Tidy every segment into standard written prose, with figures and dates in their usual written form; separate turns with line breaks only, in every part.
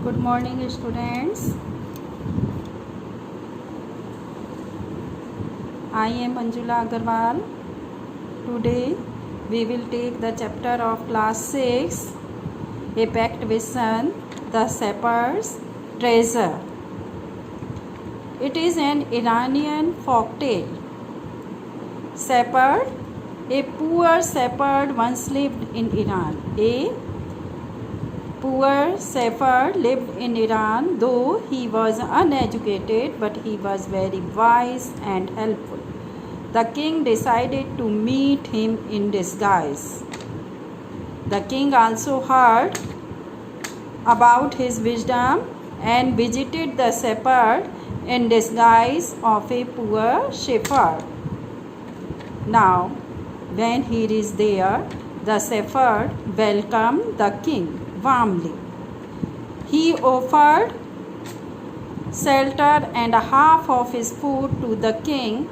Good morning, students. I am Anjula Agarwal. Today we will take the chapter of class 6, A Pact Vision, The Shepherd's Treasure. It is an Iranian folk tale. Shepherd. A poor shepherd once lived in Iran. A poor shepherd lived in Iran, though he was uneducated, but he was very wise and helpful. The king decided to meet him in disguise. The king also heard about his wisdom and visited the shepherd in disguise of a poor shepherd. Now, when he reached there, the shepherd welcomed the king warmly. He offered shelter and half of his food to the king,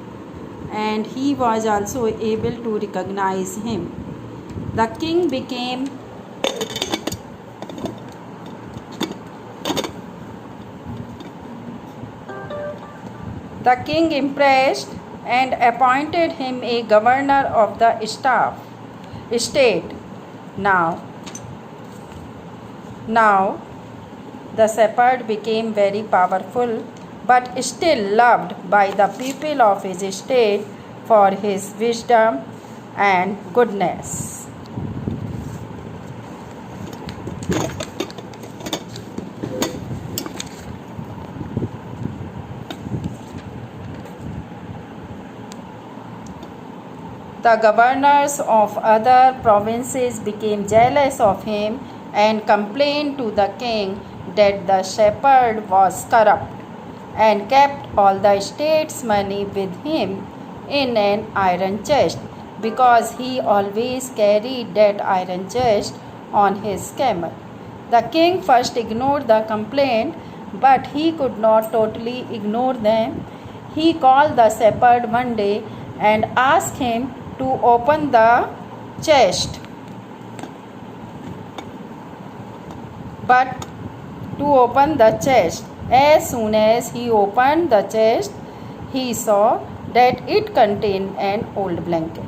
and he was also able to recognize him. The king became impressed and appointed him a governor of the state. Now the shepherd became very powerful, but still loved by the people of his state for his wisdom and goodness. The governors of other provinces became jealous of him and complained to the king that the shepherd was corrupt and kept all the state's money with him in an iron chest, because he always carried that iron chest on his camel. The king first ignored the complaint, but he could not totally ignore them. He called the shepherd one day and asked him to open the chest. But to open the chest, as soon as he opened the chest, he saw that it contained an old blanket.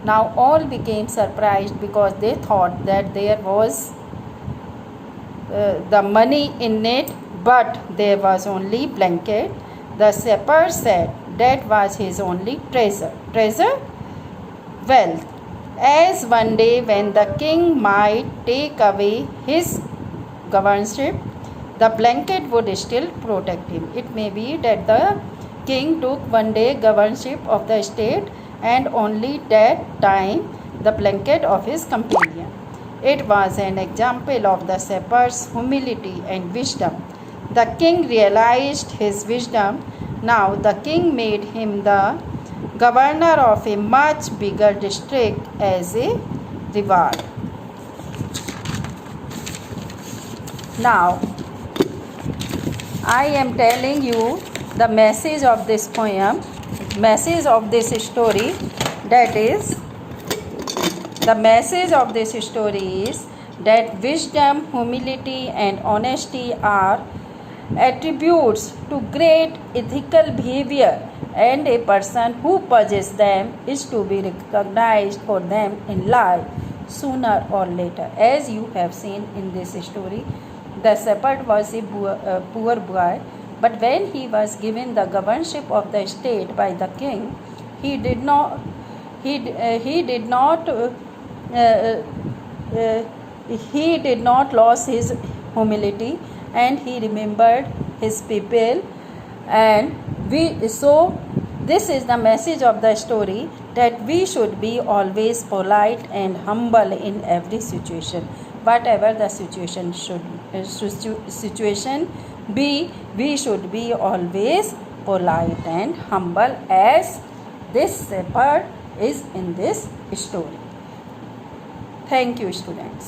Now all became surprised, because they thought that there was the money in it, but there was only blanket. The shepherd said that was his only treasure. Wealth. As one day when the king might take away his governorship, the blanket would still protect him. It may be that the king took one day governorship of the state, and only that time the blanket of his companion. It was an example of the shepherd's humility and wisdom. The king realized his wisdom. Now the king made him the governor of a much bigger district as a reward. Now, I am telling you the message of this poem, message of this story. That is, the message of this story is that wisdom, humility, and honesty are attributes to great ethical behavior, and a person who possesses them is to be recognized for them in life sooner or later. As you have seen in this story, the shepherd was a poor boy, but when he was given the governorship of the state by the king, he did not lose his humility, and he remembered his people. And this is the message of the story, that we should be always polite and humble in every situation. Whatever the situation be, we should be always polite and humble, as this shepherd is in this story. Thank you, students.